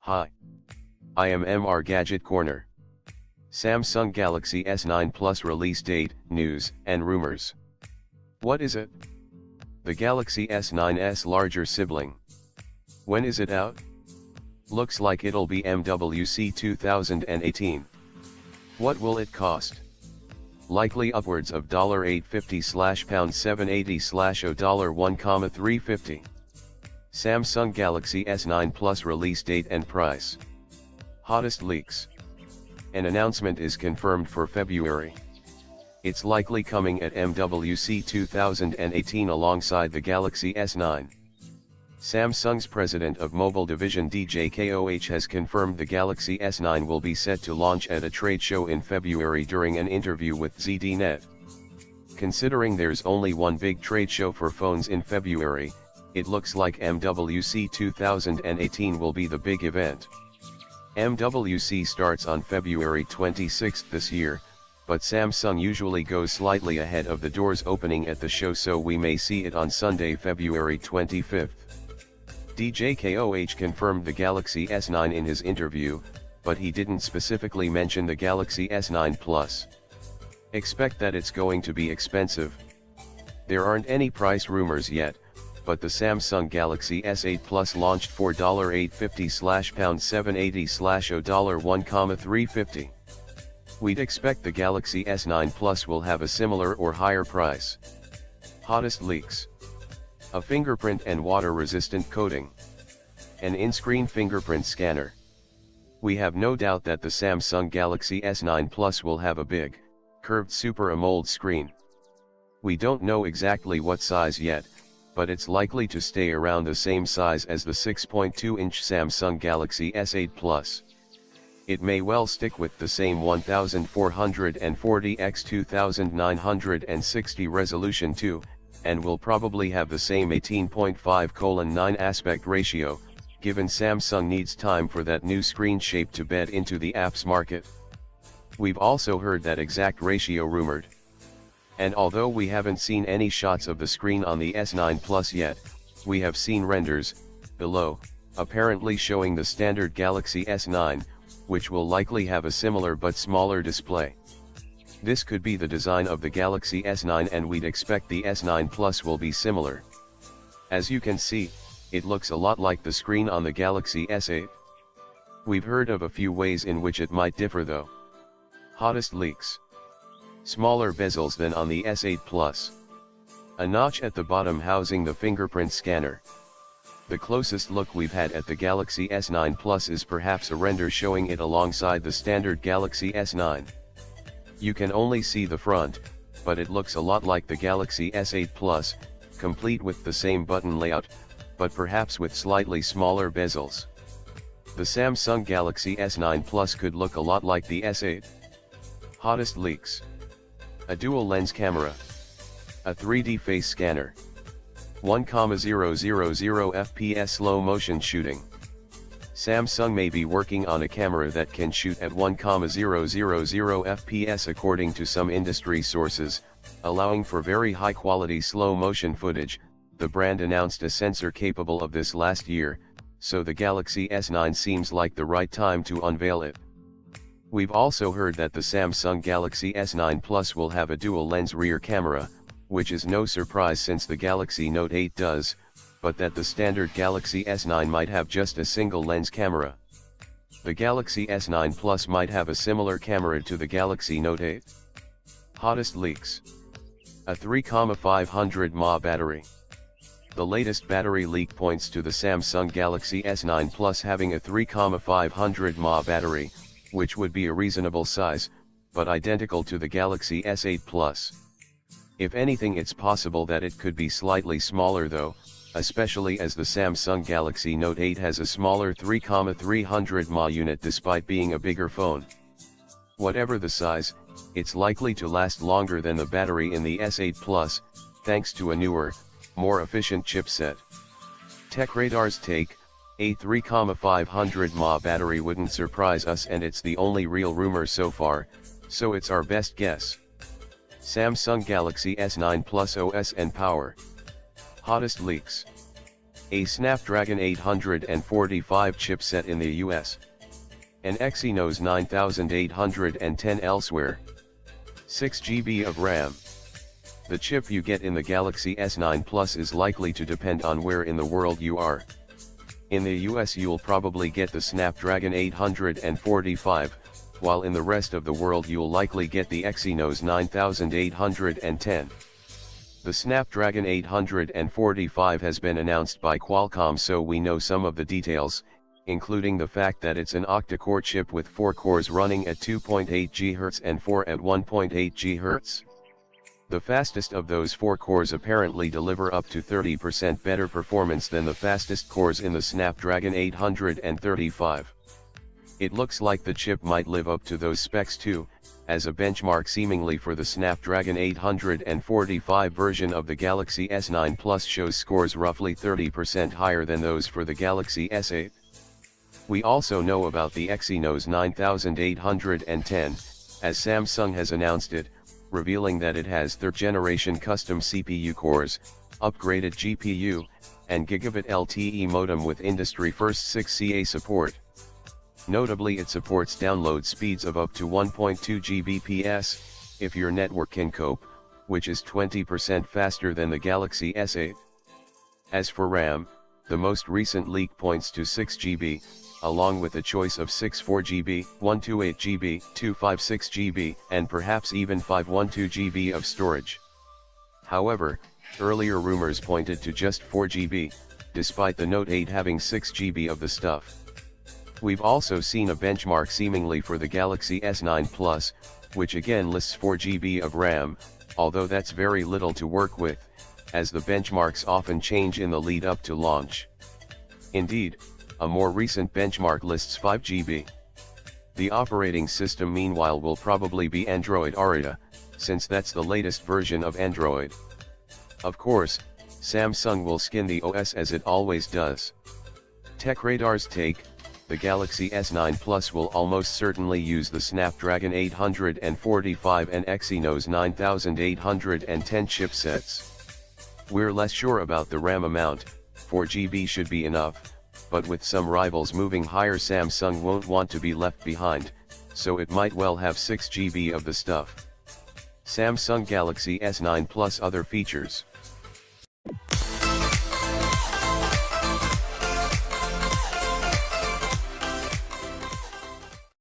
Hi. I am MR Gadget Corner. Samsung Galaxy S9 Plus release date, news, and rumors. What is it? The Galaxy S9's larger sibling. When is it out? Looks like it'll be MWC 2018. What will it cost? Likely upwards of $850/$780/$1,350. Samsung Galaxy S9 Plus release date and price. Hottest leaks. An announcement is confirmed for February. It's likely coming at MWC 2018 alongside the Galaxy S9. Samsung's president of mobile division DJ Koh has confirmed the Galaxy S9 will be set to launch at a trade show in February during an interview with ZDNet. Considering there's only one big trade show for phones in February, it looks like MWC 2018 will be the big event. MWC starts on February 26 this year, but Samsung usually goes slightly ahead of the doors opening at the show, so we may see it on Sunday, February 25. DJ Koh confirmed the Galaxy S9 in his interview, but he didn't specifically mention the Galaxy S9 Plus. Expect that it's going to be expensive. There aren't any price rumors yet, but the Samsung Galaxy S8 Plus launched for $850/$780/$1,350. We'd expect the Galaxy S9 Plus will have a similar or higher price. Hottest leaks. A fingerprint and water-resistant coating. An in-screen fingerprint scanner. We have no doubt that the Samsung Galaxy S9 Plus will have a big, curved Super AMOLED screen. We don't know exactly what size yet, but it's likely to stay around the same size as the 6.2-inch Samsung Galaxy S8 Plus. It may well stick with the same 1440 x 2960 resolution too, and will probably have the same 18.5:9 aspect ratio, given Samsung needs time for that new screen shape to bed into the apps market. We've also heard that exact ratio rumored. And although we haven't seen any shots of the screen on the S9 Plus yet, we have seen renders, below, apparently showing the standard Galaxy S9, which will likely have a similar but smaller display. This could be the design of the Galaxy S9, and we'd expect the S9 Plus will be similar. As you can see, it looks a lot like the screen on the Galaxy S8. We've heard of a few ways in which it might differ though. Hottest leaks. Smaller bezels than on the S8 Plus. A notch at the bottom housing the fingerprint scanner. The closest look we've had at the Galaxy S9 Plus is perhaps a render showing it alongside the standard Galaxy S9. You can only see the front, but it looks a lot like the Galaxy S8 Plus, complete with the same button layout, but perhaps with slightly smaller bezels. The Samsung Galaxy S9 Plus could look a lot like the S8. Hottest leaks. A dual lens camera. A 3D face scanner. 1,000 fps slow motion shooting. Samsung may be working on a camera that can shoot at 1,000 fps according to some industry sources, allowing for very high quality slow motion footage. The brand announced a sensor capable of this last year, so the Galaxy S9 seems like the right time to unveil it. We've also heard that the Samsung Galaxy S9 Plus will have a dual lens rear camera, which is no surprise since the Galaxy Note 8 does, but that the standard Galaxy S9 might have just a single lens camera. The Galaxy S9 Plus might have a similar camera to the Galaxy Note 8. Hottest leaks. A 3,500 mAh battery. The latest battery leak points to the Samsung Galaxy S9 Plus having a 3,500 mAh battery, which would be a reasonable size, but identical to the Galaxy S8 Plus. If anything, it's possible that it could be slightly smaller though, especially as the Samsung Galaxy Note 8 has a smaller 3,300 mAh unit despite being a bigger phone. Whatever the size, it's likely to last longer than the battery in the S8 Plus, thanks to a newer, more efficient chipset. TechRadar's take: a 3,500 mAh battery wouldn't surprise us, and it's the only real rumor so far, so it's our best guess. Samsung Galaxy S9 Plus OS and power. Hottest leaks. a Snapdragon 845 chipset in the US, an Exynos 9810 elsewhere, 6 GB of RAM. The chip you get in the Galaxy S9 Plus is likely to depend on where in the world you are. In the US you'll probably get the Snapdragon 845, while in the rest of the world you'll likely get the Exynos 9810. The Snapdragon 845 has been announced by Qualcomm, so we know some of the details, including the fact that it's an octa-core chip with 4 cores running at 2.8 GHz and 4 at 1.8 GHz. The fastest of those 4 cores apparently deliver up to 30% better performance than the fastest cores in the Snapdragon 835. It looks like the chip might live up to those specs too, as a benchmark seemingly for the Snapdragon 845 version of the Galaxy S9 Plus shows scores roughly 30% higher than those for the Galaxy S8. We also know about the Exynos 9810, as Samsung has announced it, revealing that it has third-generation custom CPU cores, upgraded GPU, and gigabit LTE modem with industry-first 6CA support. Notably, it supports download speeds of up to 1.2 Gbps, if your network can cope, which is 20% faster than the Galaxy S8. As for RAM, the most recent leak points to 6 GB, along with a choice of 64GB, 128GB, 256GB, and perhaps even 512GB of storage. However, earlier rumors pointed to just 4GB, despite the Note 8 having 6GB of the stuff. We've also seen a benchmark seemingly for the Galaxy S9 Plus, which again lists 4GB of RAM, although that's very little to work with, as the benchmarks often change in the lead up to launch. Indeed, a more recent benchmark lists 5GB. The operating system meanwhile will probably be Android Oreo, since that's the latest version of Android. Of course, Samsung will skin the OS as it always does. TechRadar's take: the Galaxy S9 Plus will almost certainly use the Snapdragon 845 and Exynos 9810 chipsets. We're less sure about the RAM amount. 4GB should be enough, but with some rivals moving higher, Samsung won't want to be left behind, so it might well have 6GB of the stuff. Samsung Galaxy S9 Plus other features.